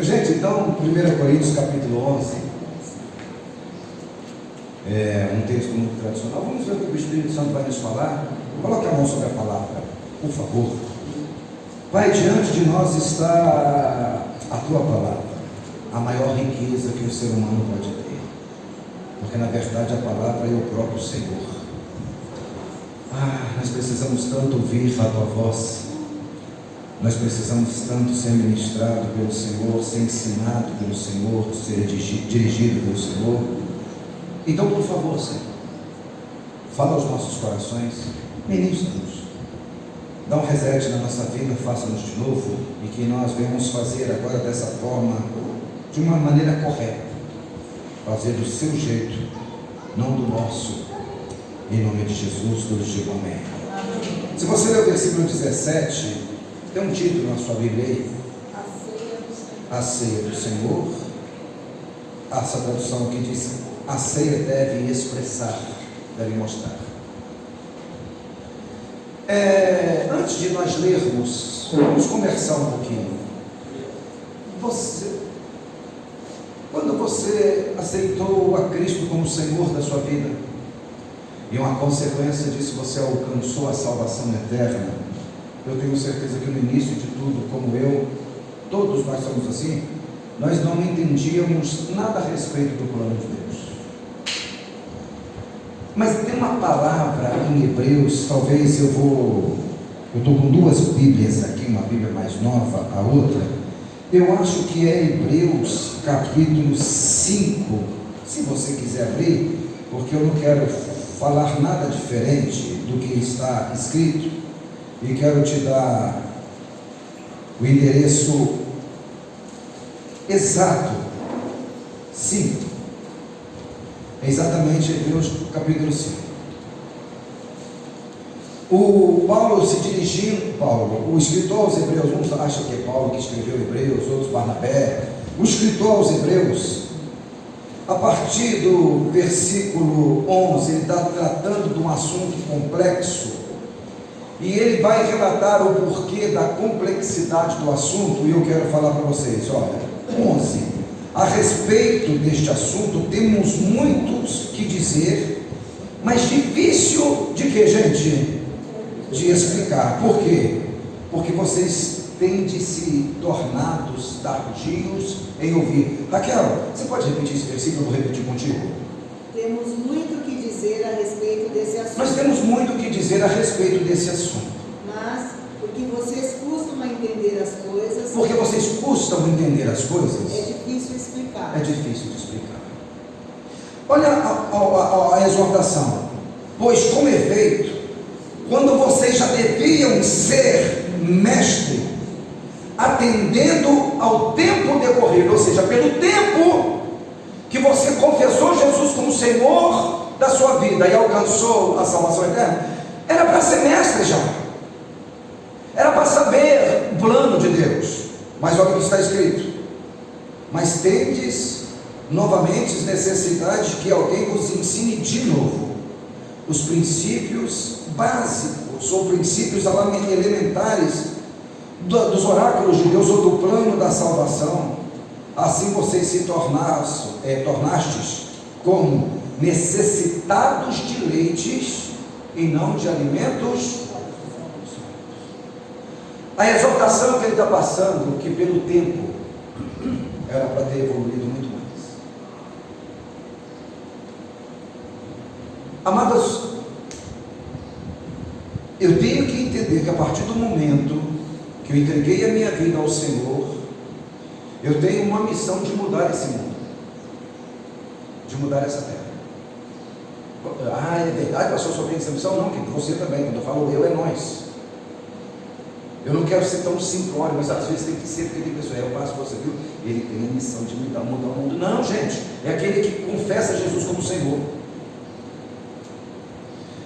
Gente, então, 1 Coríntios capítulo 11, é um texto muito tradicional. Vamos ver o que o Espírito Santo vai nos falar. Coloque a mão sobre a palavra, por favor. Pai, diante de nós está a Tua palavra, a maior riqueza que o ser humano pode ter, porque na verdade a palavra é o próprio Senhor. Nós precisamos tanto ouvir a Tua voz, nós precisamos tanto ser ministrado pelo Senhor, ser ensinado pelo Senhor, ser dirigido pelo Senhor. Então, por favor, Senhor, fala aos nossos corações, ministra-nos, dá um reset na nossa vida, faça-nos de novo, e que nós venhamos fazer agora dessa forma, de uma maneira correta, fazer do seu jeito, não do nosso, em nome de Jesus, todos digam amém. Se você ler o versículo 17, tem um título na sua Bíblia aí, A Ceia do Senhor. Essa tradução aqui diz: a ceia deve expressar, deve mostrar. Antes de nós lermos, vamos conversar um pouquinho. Quando você aceitou a Cristo como Senhor da sua vida, e uma consequência disso, você alcançou a salvação eterna, eu tenho certeza que no início de tudo, como eu, todos nós somos assim, nós não entendíamos nada a respeito do plano de Deus. Mas tem uma palavra em Hebreus, talvez eu estou com duas Bíblias aqui, uma Bíblia mais nova, a outra, eu acho que é Hebreus capítulo 5, se você quiser abrir, porque eu não quero falar nada diferente do que está escrito, e quero te dar o endereço exato. 5. É exatamente Hebreus capítulo 5. O Paulo se dirigindo, o escritor aos Hebreus, uns acham que é Paulo que escreveu Hebreus, outros Barnabé. O escritor aos Hebreus, a partir do versículo 11, ele está tratando de um assunto complexo, e ele vai relatar o porquê da complexidade do assunto, e eu quero falar para vocês, olha, 11, a respeito deste assunto, temos muitos que dizer, mas difícil de que, gente? De explicar. Por quê? Porque vocês têm de se tornados tardios em ouvir. Raquel, você pode repetir esse versículo? Eu vou repetir contigo. Temos muito o que dizer a respeito desse assunto. Nós temos muito o que dizer a respeito desse assunto. Mas, porque vocês custam a entender as coisas. Porque vocês custam entender as coisas. É difícil explicar. É difícil de explicar. Olha a exortação. Pois, com efeito, quando vocês já deviam ser mestre, atendendo ao tempo decorrido, ou seja, pelo tempo que você confessou Jesus como Senhor da sua vida e alcançou a salvação eterna, era para ser mestre já, era para saber o plano de Deus. Mas olha o que está escrito: mas tendes novamente necessidade que alguém vos ensine de novo os princípios básicos ou princípios elementares dos oráculos de Deus ou do plano da salvação. Assim vocês se tornastes como necessitados de leites e não de alimentos. A exortação que ele está passando, que pelo tempo era para ter evoluído muito mais. Amados, eu tenho que entender que a partir do momento que eu entreguei a minha vida ao Senhor, eu tenho uma missão de mudar esse mundo, de mudar essa terra. É verdade, pastor, só tem essa missão? Não, que você também. Quando eu falo eu, é nós. Eu não quero ser tão simplório, mas às vezes tem que ser, porque tem pessoa, o pastor, você viu, ele tem a missão de mudar o mundo. Não, gente, é aquele que confessa Jesus como Senhor.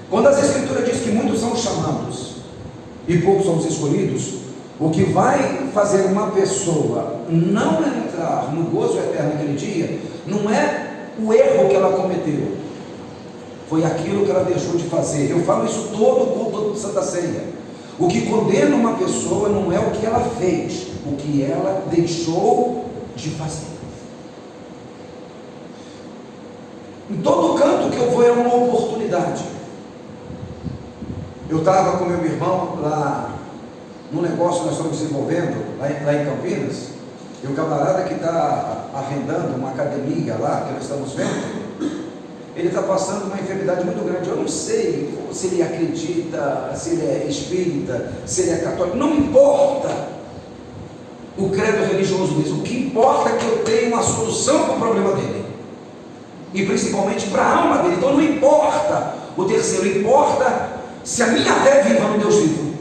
Quando as Escrituras diz que muitos são chamados e poucos são os escolhidos, o que vai fazer uma pessoa não entrar no gozo eterno naquele dia, não é o erro que ela cometeu, foi aquilo que ela deixou de fazer. Eu falo isso todo o culto de Santa Ceia. O que condena uma pessoa não é o que ela fez, o que ela deixou de fazer. Em todo canto que eu vou é uma oportunidade. Eu estava com meu irmão lá no negócio que nós estamos desenvolvendo, lá em Campinas, e o camarada que está arrendando uma academia lá, que nós estamos vendo, ele está passando uma enfermidade muito grande. Eu não sei se ele acredita, se ele é espírita, se ele é católico, não importa o credo religioso mesmo. O que importa é que eu tenho uma solução para o problema dele, e principalmente para a alma dele. Então não importa o terceiro, importa se a minha fé é viva no Deus vivo.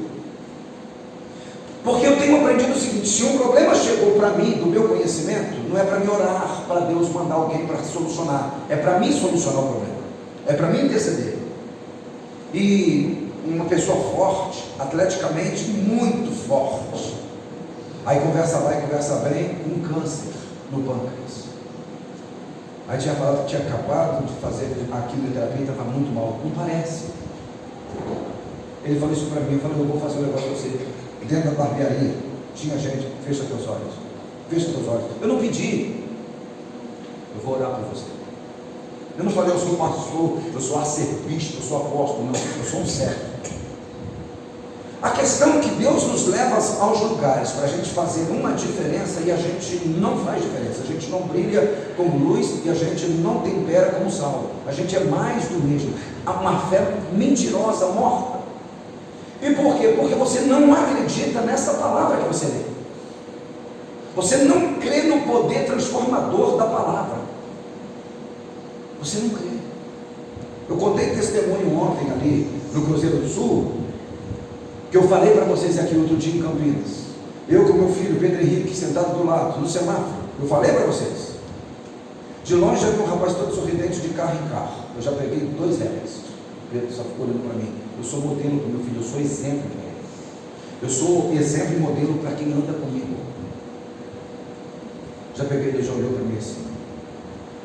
Porque eu tenho aprendido o seguinte: se um problema chegou para mim, do meu conhecimento, não é para me orar, para Deus mandar alguém para solucionar, é para mim solucionar o problema, é para mim interceder. E uma pessoa forte, atleticamente muito forte, aí conversa lá e conversa bem, com câncer no pâncreas. Aí tinha falado que tinha acabado de fazer a quimioterapia e estava muito mal. Não parece. Ele falou isso para mim. Eu falei: eu vou fazer um negócio para você. Dentro da barbearia tinha gente. Fecha teus olhos. Fecha teus olhos. Eu não pedi. Eu vou orar por você. Eu não falei: eu sou pastor, eu sou arcebispo, eu sou apóstolo. Não, eu sou um servo. A questão é que Deus nos leva aos lugares para a gente fazer uma diferença, e a gente não faz diferença, a gente não brilha como luz, e a gente não tempera como sal, a gente é mais do mesmo, uma fé mentirosa, morta. E por quê? Porque você não acredita nessa palavra que você lê, você não crê no poder transformador da palavra, você não crê. Eu contei testemunho ontem ali no Cruzeiro do Sul, que eu falei para vocês aqui outro dia em Campinas, eu com meu filho Pedro Henrique sentado do lado, no semáforo, eu falei para vocês, de longe já vi um rapaz todo sorridente de carro em carro, eu já peguei 2 reais, Pedro só ficou olhando para mim, eu sou modelo para meu filho, eu sou exemplo para ele, eu sou exemplo e modelo para quem anda comigo. Já peguei, ele já olhou para mim assim,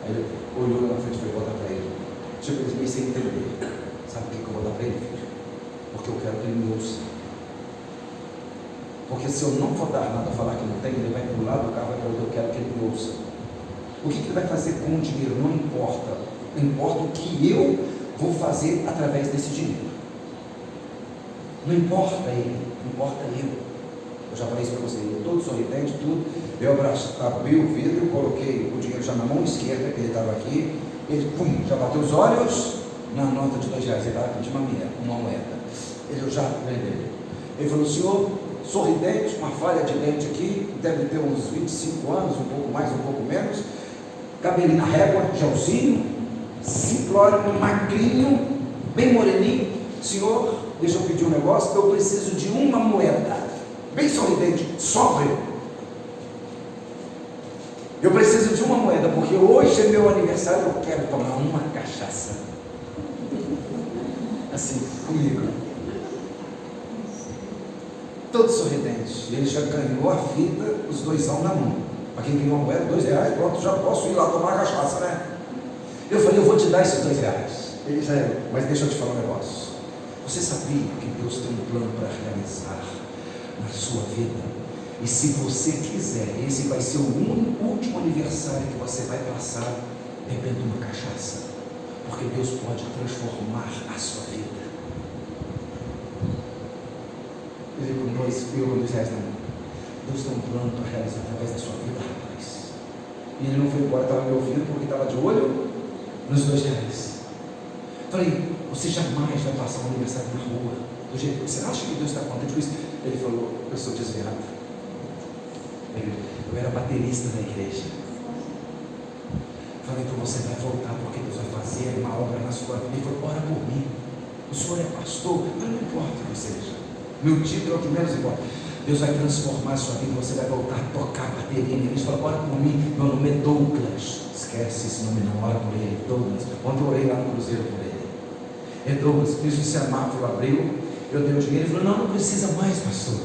aí ele olhou na frente e foi botar para ele, tipo, eles meio sem entender, sabe o que eu vou dar para ele, filho? Porque eu quero que ele me ouça. Porque se eu não for dar nada a falar que não tem, ele vai para o lado do carro, vai para onde eu quero que ele me ouça. O que ele vai fazer com o dinheiro? Não importa. Importa o que eu vou fazer através desse dinheiro. Não importa ele, importa eu. Eu já falei isso para você, eu todo sorridente, tudo. Eu abri o vidro, coloquei o dinheiro já na mão esquerda, que ele estava aqui. Ele, pum, já bateu os olhos na nota de 2 reais. Ele estava pedindo uma moeda. Ele já prendeu. Ele falou: senhor, sorridente, uma falha de dente aqui, deve ter uns 25 anos, um pouco mais, um pouco menos, cabelinho na régua, gelzinho, simplório, magrinho, bem moreninho. Senhor, deixa eu pedir um negócio, eu preciso de uma moeda, bem sorridente, sóbrio. Eu preciso de uma moeda, porque hoje é meu aniversário, eu quero tomar uma cachaça. Assim, comigo. Todo sorridente. Ele já ganhou a fita, os 2 na mão. Para quem ganhou uma moeda, 2 reais, pronto, já posso ir lá tomar a cachaça, né? Eu falei: eu vou te dar esses 2 reais. Ele já é, mas deixa eu te falar um negócio. Você sabia que Deus tem um plano para realizar na sua vida? E se você quiser, esse vai ser o último aniversário que você vai passar bebendo uma cachaça. Porque Deus pode transformar a sua vida. Ele com 2 reais na mão. Deus tem um plano para realizar através da sua vida, rapaz. E ele não foi embora, estava me ouvindo, porque estava de olho nos 2 reais. Falei: você jamais vai passar um aniversário na rua do jeito. Você acha que Deus está contente com isso? Ele falou: eu sou desviado. Eu era baterista na igreja. Falei: então você vai voltar, porque Deus vai fazer uma obra na sua vida. Ele falou: ora por mim. O senhor é pastor, mas não importa o que seja. Meu título é o que menos importa. Deus vai transformar a sua vida, você vai voltar a tocar bateria. Ele falou: ora por mim, meu nome é Douglas. Esquece esse nome não, ora por ele, Douglas. Ontem eu orei lá no Cruzeiro por ele. É Douglas, fiz o semáforo, abriu, eu dei o dinheiro. Ele falou: não precisa mais, pastor.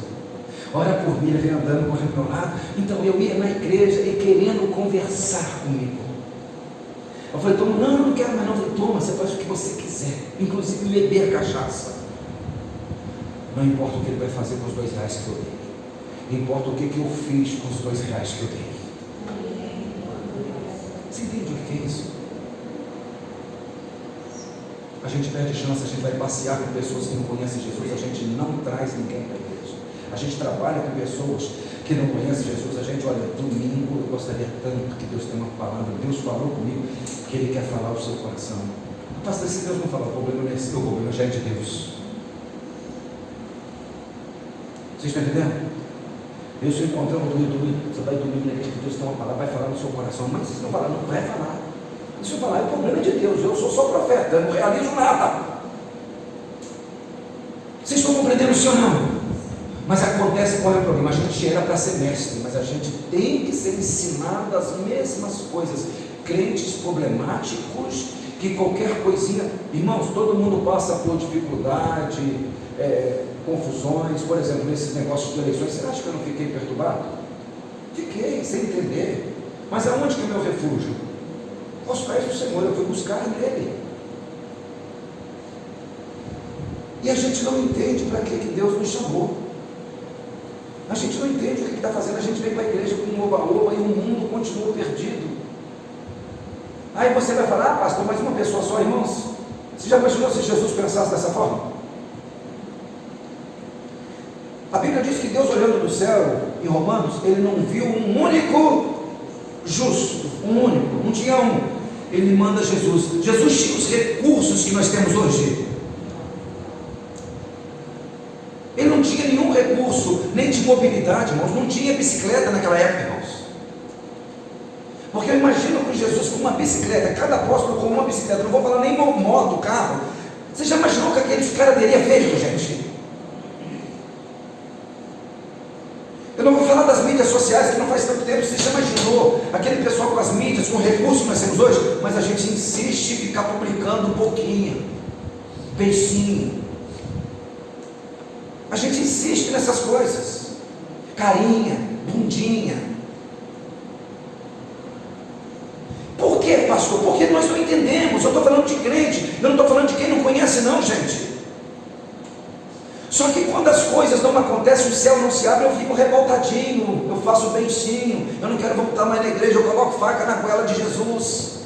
Ora por mim. Ele veio andando, correndo para o lado. Então eu ia na igreja e querendo conversar comigo. Eu falei: toma, não quero mais não. Eu falei: toma, você faz o que você quiser, inclusive beber cachaça. Não importa o que ele vai fazer com os 2 reais que eu dei, importa o que eu fiz com os 2 reais que eu dei. Você entende o que é isso? A gente perde chance, a gente vai passear com pessoas que não conhecem Jesus, a gente não traz ninguém para a igreja. A gente trabalha com pessoas que não conhecem Jesus, a gente, olha, domingo eu gostaria tanto que Deus tenha uma palavra, Deus falou comigo que Ele quer falar ao seu coração. Pastor, se Deus não falar, o problema não é seu, o problema já é de Deus. Vocês estão entendendo? Eu estou encontrando domingo, você vai domingo na igreja que Deus tem uma palavra, vai falar no seu coração, mas se não falar, não vai falar. Se eu falar, o problema é de Deus, eu sou só profeta, eu não realizo nada. Vocês estão compreendendo sim ou não? Mas acontece, qual é o problema? A gente era para ser mestre, mas a gente tem que ser ensinado as mesmas coisas. Crentes problemáticos, que qualquer coisinha, irmãos, todo mundo passa por dificuldade, confusões. Por exemplo, nesses negócios de eleições, você acha que eu não fiquei perturbado? Fiquei, sem entender. Mas aonde que é o meu refúgio? Aos pés do Senhor, eu fui buscar nele. E a gente não entende para que Deus nos chamou. A gente não entende o que está fazendo. A gente vem para a igreja com um oba-oba e o mundo continua perdido. Aí você vai falar, pastor, mas uma pessoa só, irmãos? Você já imaginou se Jesus pensasse dessa forma? A Bíblia diz que Deus, olhando do céu, em Romanos, Ele não viu um único justo, um único, não tinha um. Ele manda Jesus. Jesus tinha os recursos que nós temos hoje. Ele não tinha nenhum recurso, nem de mobilidade, irmãos, não tinha bicicleta naquela época, irmãos. Porque eu imagino com Jesus com uma bicicleta, cada apóstolo com uma bicicleta, não vou falar nem moto, carro. Você já imaginou o que aquele cara teria feito, gente? Eu não vou falar das mídias sociais, que não faz tanto tempo. Você já imaginou aquele pessoal com as mídias, com o recurso que nós temos hoje? Mas a gente insiste em ficar publicando um pouquinho, peixinho. A gente insiste nessas coisas. Carinha, bundinha. Por quê, pastor? Porque nós não entendemos. Eu estou falando de crente, eu não estou falando de quem não conhece não, gente. Só que quando as coisas não acontecem, o céu não se abre, eu fico revoltadinho, eu faço beicinho, eu não quero voltar mais na igreja, eu coloco faca na goela de Jesus.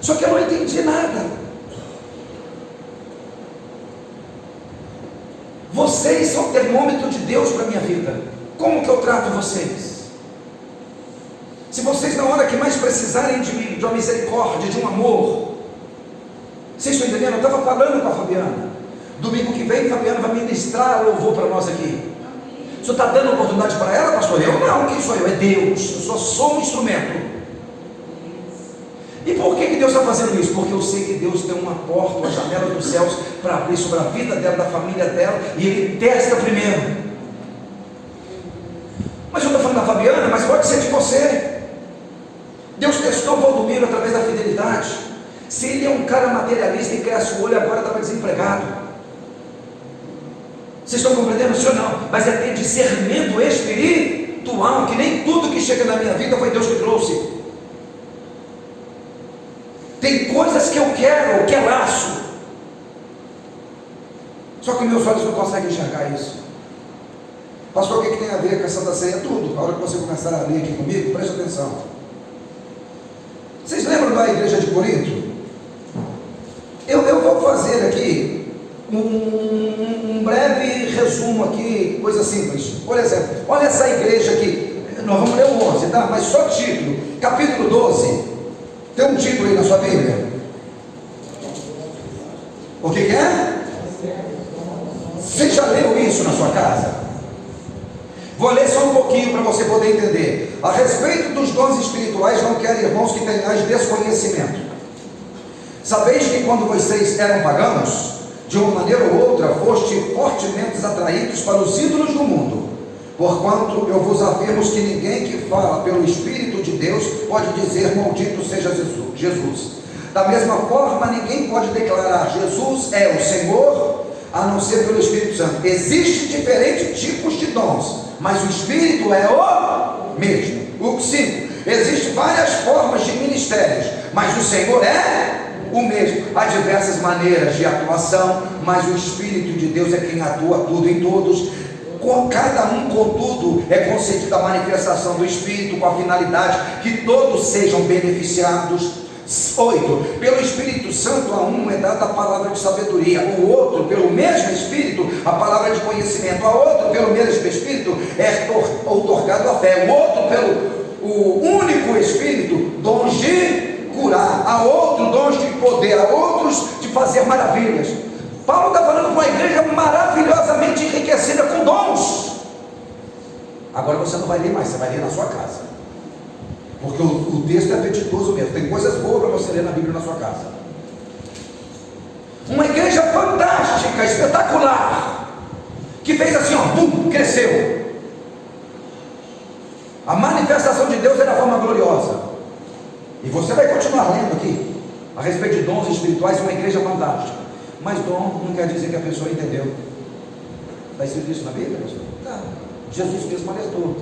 Só que eu não entendi nada. Vocês são o termômetro de Deus para a minha vida. Como que eu trato vocês? Se vocês na hora que mais precisarem de mim, de uma misericórdia, de um amor, vocês estão entendendo? Eu estava falando com a Fabiana. Domingo que vem, Fabiana vai ministrar louvor para nós aqui. O senhor está dando oportunidade para ela, pastor? Eu não, quem sou eu? É Deus, eu só um instrumento. E por que Deus está fazendo isso? Porque eu sei que Deus tem uma porta, uma janela dos céus para abrir sobre a vida dela, da família dela, e Ele testa primeiro. Mas eu estou falando da Fabiana, mas pode ser de você. Deus testou o Valdomiro através da fidelidade. Se ele é um cara materialista e cresce o olho, agora estava desempregado. Vocês estão compreendendo, sim ou não? Mas é ter discernimento espiritual, que nem tudo que chega na minha vida foi Deus que trouxe. Tem coisas que eu quero, que é laço. Só que meus olhos não conseguem enxergar isso. Pastor, o que tem a ver com a Santa Ceia? Tudo. Na hora que você começar a ler aqui comigo, preste atenção. Vocês lembram da igreja de Corinto? Eu vou fazer aqui um breve resumo aqui, coisa simples. Por exemplo, olha essa igreja aqui. Nós vamos ler o 11, tá? Mas só título. Capítulo 12. Tem um título aí na sua Bíblia? O que é? Você já leu isso na sua casa? Vou ler só um pouquinho para você poder entender. A respeito dos dons espirituais, não quero, irmãos, que tenhais desconhecimento. Sabeis que quando vocês eram pagãos, de uma maneira ou outra, foste fortemente atraídos para os ídolos do mundo. Porquanto eu vos afirmo que ninguém que fala pelo Espírito de Deus pode dizer maldito seja Jesus. Da mesma forma, ninguém pode declarar Jesus é o Senhor, a não ser pelo Espírito Santo. Existem diferentes tipos de dons, mas o Espírito é o mesmo. O 5. Existem várias formas de ministérios, mas o Senhor é o mesmo. Há diversas maneiras de atuação, mas o Espírito de Deus é quem atua tudo em todos. Cada um, contudo, é concedido a manifestação do Espírito com a finalidade que todos sejam beneficiados. 8. Pelo Espírito Santo a um é dada a palavra de sabedoria, o outro, pelo mesmo Espírito, a palavra de conhecimento, a outro, pelo mesmo Espírito, é outorgado a fé, o outro, pelo o único Espírito, dons de curar, a outro, dons de poder, a outros, de fazer maravilhas. Paulo está falando com uma igreja maravilhosamente enriquecida com dons. Agora você não vai ler mais, você vai ler na sua casa. Porque o texto é apetitoso mesmo. Tem coisas boas para você ler na Bíblia na sua casa. Uma igreja fantástica, espetacular, que fez assim, ó, bum, cresceu. A manifestação de Deus é da forma gloriosa. E você vai continuar lendo aqui a respeito de dons espirituais, uma igreja fantástica. Mas dom não quer dizer que a pessoa entendeu. Está escrito isso na Bíblia, pastor? Não. Jesus mesmo alertou.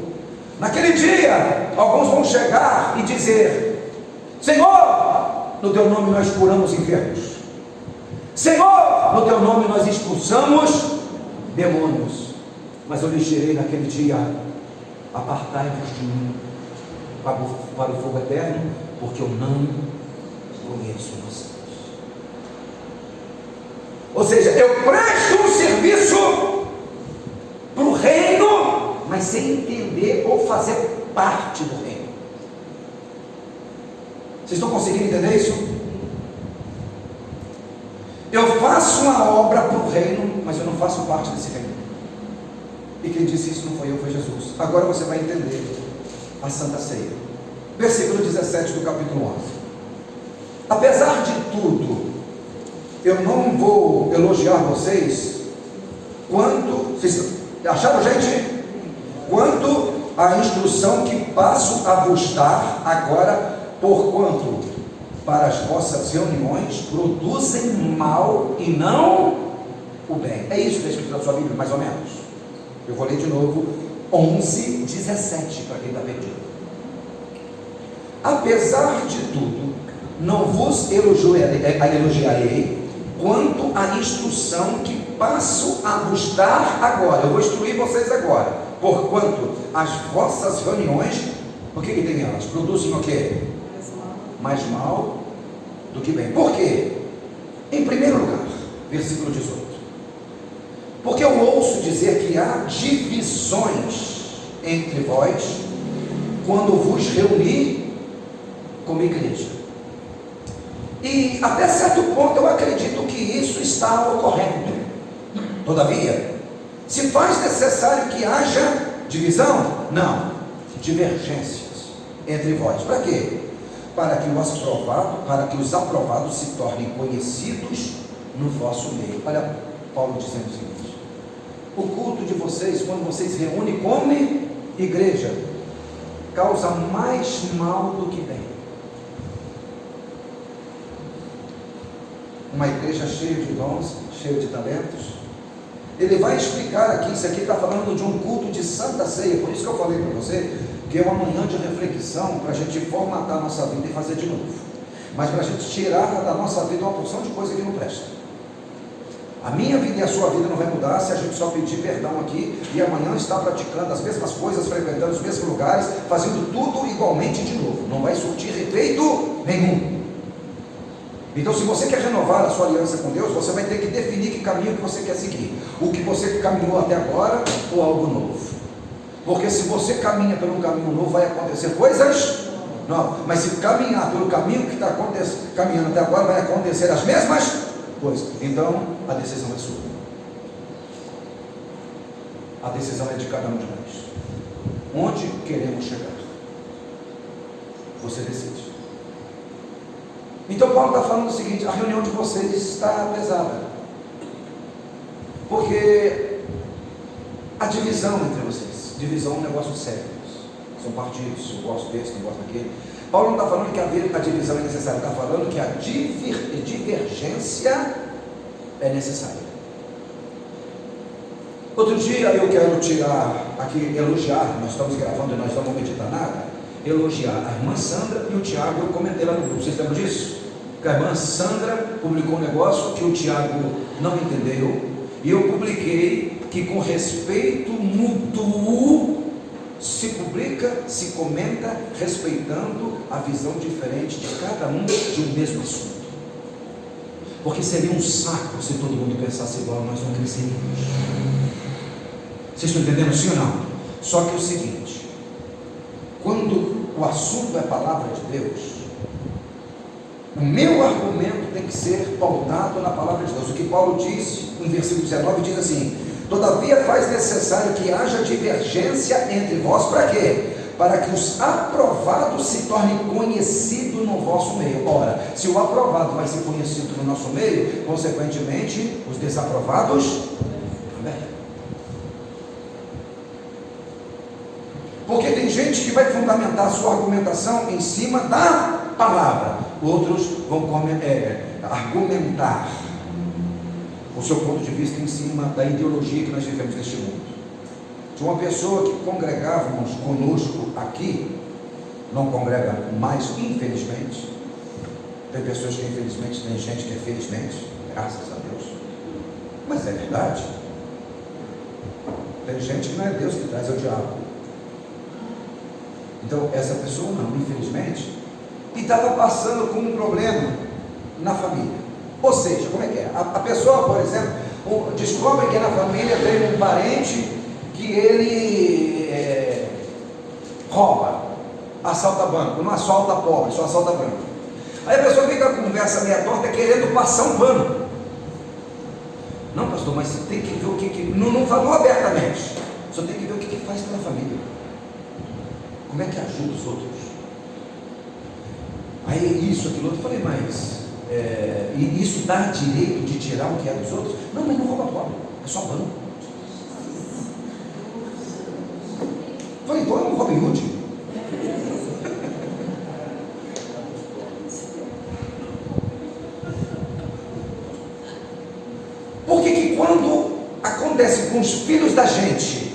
Naquele dia, alguns vão chegar e dizer: Senhor, no teu nome nós curamos enfermos. Senhor, no teu nome nós expulsamos demônios. Mas eu lhes direi naquele dia: apartai-vos de mim para o fogo eterno, porque eu não conheço vocês. Ou seja, eu presto um serviço para o reino, mas sem entender ou fazer parte do reino. Vocês estão conseguindo entender isso? Eu faço uma obra para o reino, mas eu não faço parte desse reino. E quem disse isso não foi eu, foi Jesus. Agora você vai entender a Santa Ceia. Versículo 17 do capítulo 11. Apesar de tudo, eu não vou elogiar vocês quanto... Vocês acharam, gente? Quanto à instrução que passo a vos dar agora, porquanto para as vossas reuniões produzem mal e não o bem. É isso que está escrito na sua Bíblia, mais ou menos. Eu vou ler de novo 11, 17, para quem está perdido. Apesar de tudo, não vos elogiarei quanto à instrução que passo a vos dar agora. Eu vou instruir vocês agora. Porquanto as vossas reuniões, o que tem elas? Produzem o quê? Mais mal do que bem. Por quê? Em primeiro lugar, versículo 18. Porque eu ouço dizer que há divisões entre vós quando vos reunir como igreja. E até certo ponto eu acredito que isso está ocorrendo. Todavia, se faz necessário que haja divisão? Não, divergências entre vós. Para quê? Para que os aprovados se tornem conhecidos no vosso meio. Olha Paulo dizendo o seguinte: o culto de vocês, quando vocês reúnem como igreja, causa mais mal do que bem. Uma igreja cheia de dons, cheia de talentos. Ele vai explicar aqui, isso aqui está falando de um culto de Santa Ceia, por isso que eu falei para você, que é uma manhã de reflexão, para a gente formatar a nossa vida e fazer de novo, mas para a gente tirar da nossa vida uma porção de coisa que não presta. A minha vida e a sua vida não vai mudar se a gente só pedir perdão aqui, e amanhã estar praticando as mesmas coisas, frequentando os mesmos lugares, fazendo tudo igualmente de novo, não vai surtir efeito nenhum. Então, se você quer renovar a sua aliança com Deus, você vai ter que definir que caminho que você quer seguir. O que você caminhou até agora ou algo novo. Porque se você caminha pelo caminho novo, vai acontecer coisas novas. Mas se caminhar pelo caminho que está caminhando até agora, vai acontecer as mesmas coisas. Então, a decisão é sua. A decisão é de cada um de nós. Onde queremos chegar? Você decide. Então Paulo está falando o seguinte: a reunião de vocês está pesada, porque a divisão entre vocês, divisão é um negócio sério, são partidos, eu gosto desse, não gosto daquele. Paulo não está falando que a divisão é necessária, está falando que a divergência é necessária. Outro dia eu quero elogiar, nós estamos gravando e nós não vamos meditar nada, elogiar a irmã Sandra e o Tiago. Eu comentei lá no grupo, vocês lembram disso? Que a irmã Sandra publicou um negócio que o Tiago não entendeu, e eu publiquei que com respeito mútuo se publica, se comenta, respeitando a visão diferente de cada um de um mesmo assunto. Porque seria um saco se todo mundo pensasse igual, nós não cresceríamos. Vocês estão entendendo, sim ou não? Só que é o seguinte: quando o assunto é a palavra de Deus, o meu argumento tem que ser pautado na palavra de Deus. O que Paulo diz, no versículo 19, diz assim: todavia faz necessário que haja divergência entre vós, para quê? Para que os aprovados se tornem conhecidos no vosso meio. Ora, se o aprovado vai ser conhecido no nosso meio, consequentemente, os desaprovados também. Porque tem gente que vai fundamentar a sua argumentação em cima da palavra, outros vão argumentar o seu ponto de vista em cima da ideologia que nós vivemos neste mundo. Tinha uma pessoa que congregávamos conosco aqui, não congrega mais, infelizmente. Tem pessoas que infelizmente, tem gente que é felizmente, graças a Deus, mas é verdade. Tem gente que não é Deus que traz, é o diabo. Então essa pessoa não, infelizmente, e estava passando com um problema na família. Ou seja, como é que é? A pessoa, por exemplo, descobre que na família tem um parente que ele rouba, assalta banco, não assalta pobre, só assalta banco. Aí a pessoa fica com a conversa meia torta querendo passar um pano. Não, pastor, mas você tem que ver o que não falou abertamente, só tem que ver o que faz pela família, como é que ajuda os outros. Aí isso, aquilo outro, eu falei, mas e isso dá direito de tirar o que é dos outros? Não, mas não rouba pobre, é só banco. Eu falei, então é um Robin Hood. Por que quando acontece com os filhos da gente,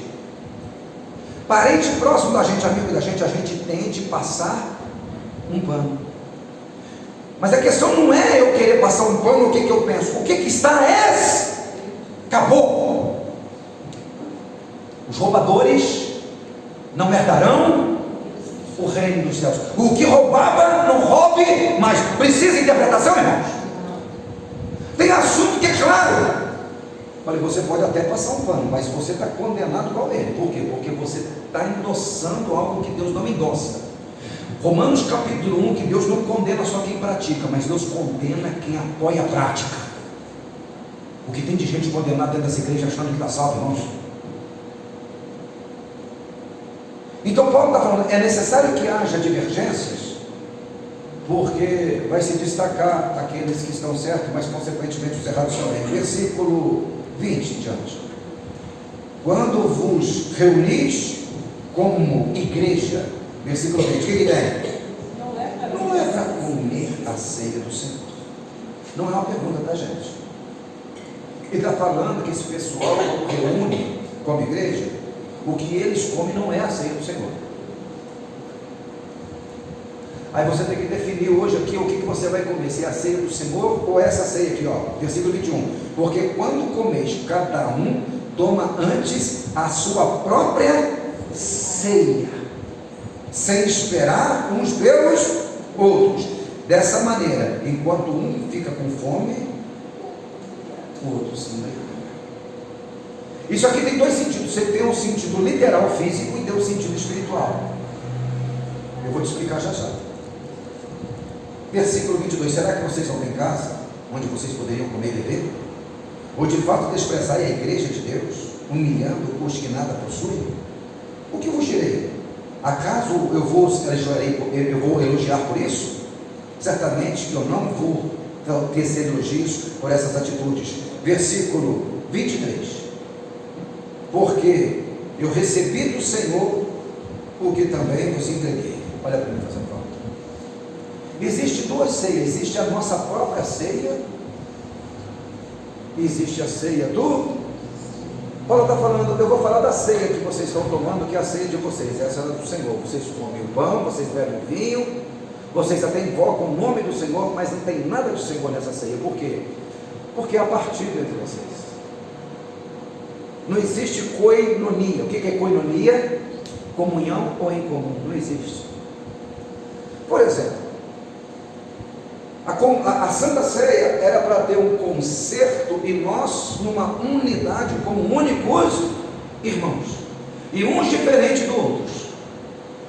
parente próximo da gente, amigo da gente, a gente tende a passar um pano? Mas a questão não é eu querer passar um pano, o que eu penso, o que está acabou. Os roubadores não herdarão o reino dos céus. O que roubava, não roube, mas precisa de interpretação, irmãos. Tem assunto que é claro. Falei, você pode até passar um pano, mas você está condenado igual ele. Por quê? Porque você está endossando algo que Deus não endossa. Romanos capítulo 1, que Deus não condena só quem pratica, mas Deus condena quem apoia a prática. O que tem de gente condenada dentro dessa igreja achando que está salvo, irmãos? Então Paulo está falando, é necessário que haja divergências, porque vai se destacar aqueles que estão certos, mas consequentemente os errados também. Versículo 20 em diante. Quando vos reunis como igreja, versículo 20, o que tem? Não é para comer a ceia do Senhor. Não é uma pergunta da gente. Ele está falando que esse pessoal reúne como igreja, o que eles comem não é a ceia do Senhor. Aí você tem que definir hoje aqui o que você vai comer, se é a ceia do Senhor ou essa ceia aqui, ó, versículo 21. Porque quando comeis, cada um toma antes a sua própria ceia, sem esperar uns pelos outros. Dessa maneira, enquanto um fica com fome, o outro se alimenta. Isso aqui tem dois sentidos. Você tem um sentido literal, físico, e tem um sentido espiritual. Eu vou te explicar já já. Versículo 22. Será que vocês vão em casa, onde vocês poderiam comer e beber? Ou de fato desprezarem a igreja de Deus, humilhando os que nada possuem? O que vos direi? Acaso eu vou elogiar por isso? Certamente que eu não vou tecer elogios por essas atitudes. Versículo 23. Porque eu recebi do Senhor o que também vos entreguei. Olha para mim fazendo favor. Existe duas ceias. Existe a nossa própria ceia, e existe a ceia do... Paulo está falando, eu vou falar da ceia que vocês estão tomando, que é a ceia de vocês. Essa é do Senhor. Vocês comem o pão, vocês bebem o vinho, vocês até invocam o nome do Senhor, mas não tem nada de Senhor nessa ceia. Por quê? Porque há partido entre vocês. Não existe koinonia. O que é koinonia? Comunhão ou em comum? Não existe. Por exemplo, a Santa Ceia era para ter um concerto e nós numa unidade como únicos irmãos, e uns diferentes dos outros,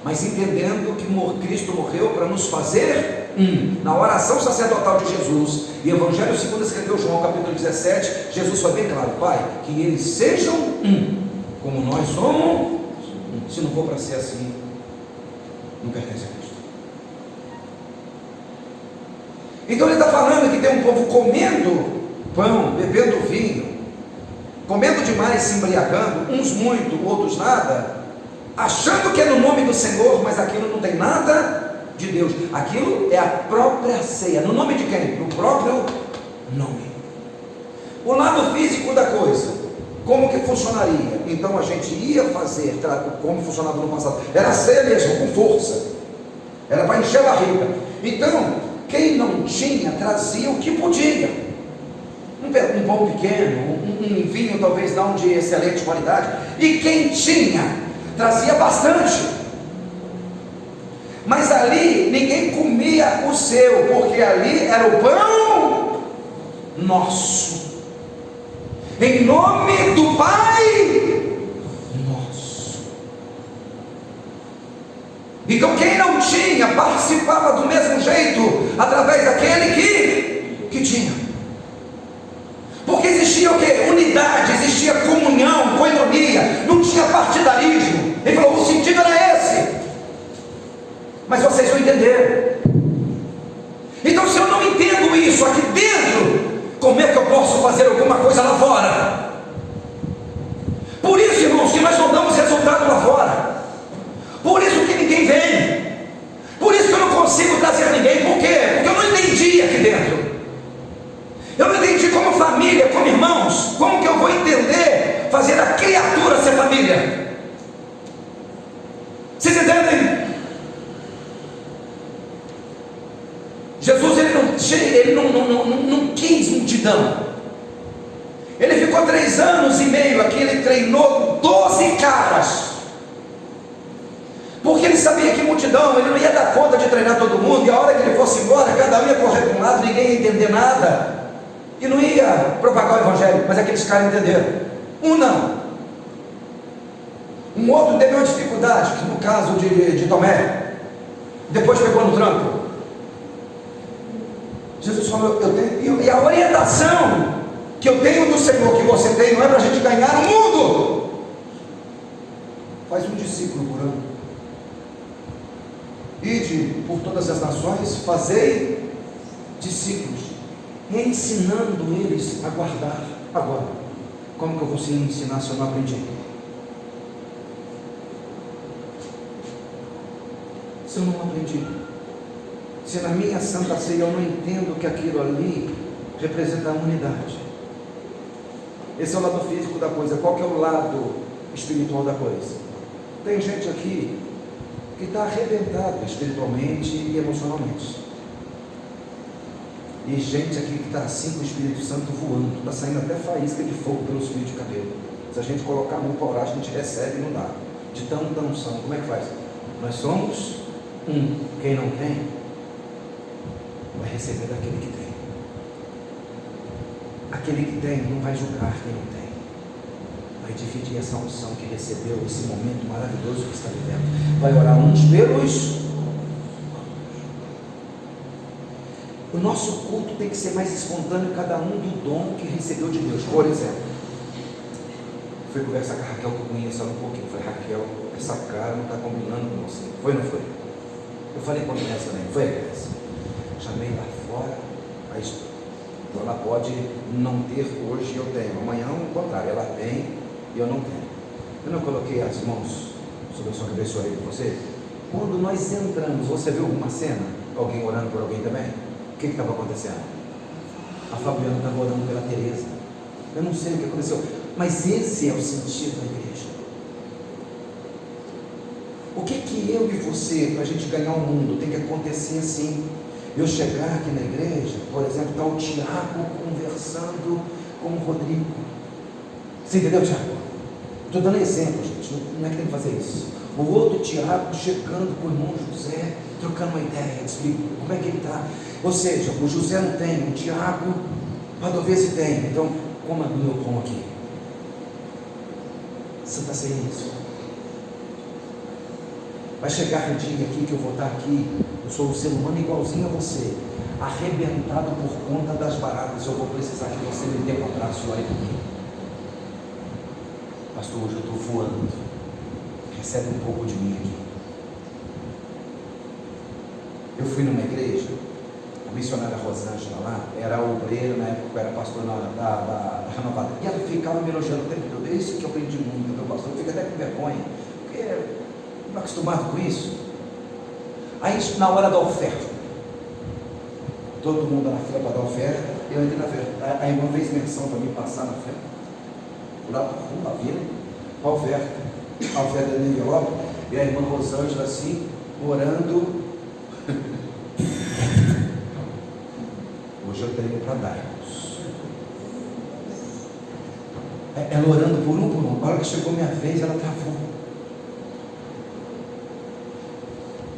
mas entendendo que Cristo morreu para nos fazer um. Na oração sacerdotal de Jesus, e Evangelho segundo escreveu João capítulo 17, Jesus foi bem claro: Pai, que eles sejam um, como nós somos um. Se não for para ser assim, não pertence a Cristo. Então ele está falando que tem um povo comendo pão, bebendo vinho, comendo demais, se embriagando, uns muito, outros nada, achando que é no nome do Senhor, mas aquilo não tem nada de Deus. Aquilo é a própria ceia. No nome de quem? No próprio nome. O lado físico da coisa, como que funcionaria? Então a gente ia fazer, como funcionava no passado, era ceia mesmo, com força, era para encher a barriga. Então quem não tinha, trazia o que podia, um pão pequeno, um vinho talvez não de excelente qualidade, e quem tinha, trazia bastante. Mas ali ninguém comia o seu, porque ali era o pão nosso, em nome do Pai nosso. Então quem não tinha, participava do mesmo jeito, através daquele que tinha. Porque existia o quê? Unidade, existia comunhão, koinonia, não tinha partidarismo. Ele falou: o sentido era esse, mas vocês não entenderam. Então se eu não entendo isso aqui dentro, como é que eu posso fazer alguma coisa lá fora? Por isso, irmãos, que nós não damos resultado lá fora. Por isso que ninguém vem. Por isso que eu não consigo trazer ninguém. Por quê? Porque eu não entendi aqui dentro. Eu não entendi como família, como irmãos. Como que eu vou entender fazer a criatura ser família? Vocês entendem? Jesus ele não quis multidão. Ele ficou 3 anos e meio aqui, ele treinou 12 caras, porque ele sabia que multidão, ele não ia dar conta de treinar todo mundo, e a hora que ele fosse embora, cada um ia correr para um lado, ninguém ia entender nada, e não ia propagar o evangelho. Mas aqueles caras entenderam. Um não, um outro teve uma dificuldade, que no caso de Tomé, depois pegou no tranco. Jesus falou: eu tenho, e a orientação que eu tenho do Senhor, que você tem, não é para a gente ganhar o mundo. Faz um discípulo por ano. Ide por todas as nações, fazei discípulos, ensinando eles a guardar. Agora, como que eu vou ensinar se eu não aprendi? Se eu não aprendi, se na minha Santa Ceia eu não entendo que aquilo ali representa a unidade. Esse é o lado físico da coisa. Qual que é o lado espiritual da coisa? Tem gente aqui que está arrebentada espiritualmente e emocionalmente, e gente aqui que está assim com o Espírito Santo voando, está saindo até faísca de fogo pelos fios de cabelo. Se a gente colocar a mão para orar, a gente recebe e não dá, de tanta unção. Como é que faz? Nós somos um. Quem não tem, vai receber daquele que tem. Aquele que tem não vai julgar quem não tem, vai dividir essa unção que recebeu, esse momento maravilhoso que está vivendo, vai orar uns pelos. O nosso culto tem que ser mais espontâneo, cada um do dom que recebeu de Deus. Por exemplo, fui conversar com a Raquel, que eu conheço ela um pouquinho. Falei: Raquel, essa cara não está combinando com você. Foi ou não foi? Eu falei com a Vanessa também. Foi a Vanessa. Chamei lá fora, mas ela pode não ter hoje, eu tenho. Amanhã, ao contrário, ela tem e eu não tenho. Eu não coloquei as mãos sobre a sua cabeça e orei por você? Quando nós entramos, você viu alguma cena? Alguém orando por alguém também? O que estava acontecendo? A Fabiana estava orando pela Tereza. Eu não sei o que aconteceu, mas esse é o sentido da igreja. O que eu e você, para a gente ganhar o mundo, tem que acontecer assim? Eu chegar aqui na igreja, por exemplo, está o Tiago conversando com o Rodrigo. Você entendeu, Tiago? Estou dando exemplo, gente, não é que tem que fazer isso. O outro Tiago chegando com o irmão José, trocando uma ideia, explica como é que ele está. Ou seja, o José não tem, o Tiago, manda ver se tem. Então, coma do meu pão aqui. Santa Ceia é isso. Vai chegar um dia aqui que eu vou estar aqui, eu sou um ser humano igualzinho a você, arrebentado por conta das baratas. Eu vou precisar que você me dê um abraço e olhe para mim. Pastor, hoje eu estou voando. Recebe um pouco de mim aqui. Eu fui numa igreja, a missionária Rosângela lá, era obreira na época, eu era pastor da Renovada. E ela ficava me elogiando o tempo todo. É isso que eu aprendi muito, meu pastor. Eu fico até com vergonha, porque não estou acostumado com isso. Aí, na hora da oferta, todo mundo na fila para dar oferta, eu entrei na fila. A irmã fez menção para mim passar na fila. Lá para a vila, a oferta do envelope, e a irmã Rosângela assim, orando. Hoje eu tenho para dar. Ela orando por um. A hora que chegou minha vez, ela travou.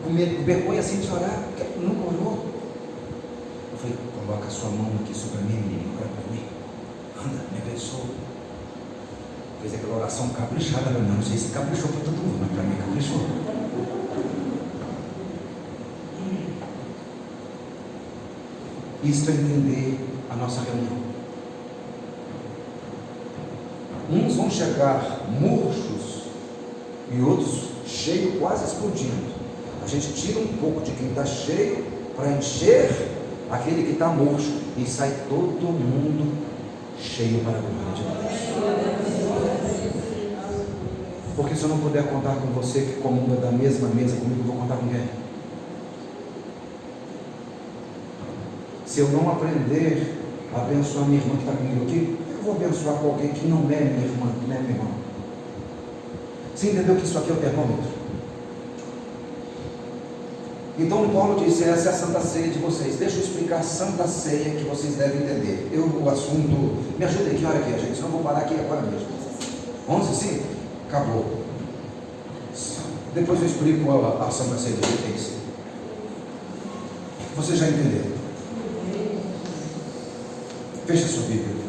Com vergonha assim de orar, porque nunca orou. Eu falei, coloca a sua mão aqui sobre mim, menino, ora para mim. Anda, me abençoa. Fez aquela oração caprichada, não sei se caprichou para todo mundo, mas para mim caprichou. Isso é entender a nossa reunião. Uns vão chegar murchos e outros cheios, quase explodindo. A gente tira um pouco de quem está cheio para encher aquele que está murcho e sai todo mundo cheio para a glória de Deus. Porque se eu não puder contar com você que comunga da mesma mesa comigo, eu vou contar com quem? Se eu não aprender a abençoar minha irmã que está comigo aqui, eu vou abençoar com alguém que não é minha irmã, não é meu irmão. Você entendeu que isso aqui é o termômetro? Então Paulo disse, essa é a Santa Ceia de vocês. Deixa eu explicar a Santa Ceia que vocês devem entender. O assunto, me ajuda aí, que hora que é, gente? Senão eu vou parar aqui agora mesmo. 11, sim? Acabou. Depois eu explico a Santa Ceia de vocês. Vocês já entenderam? Fecha sua Bíblia.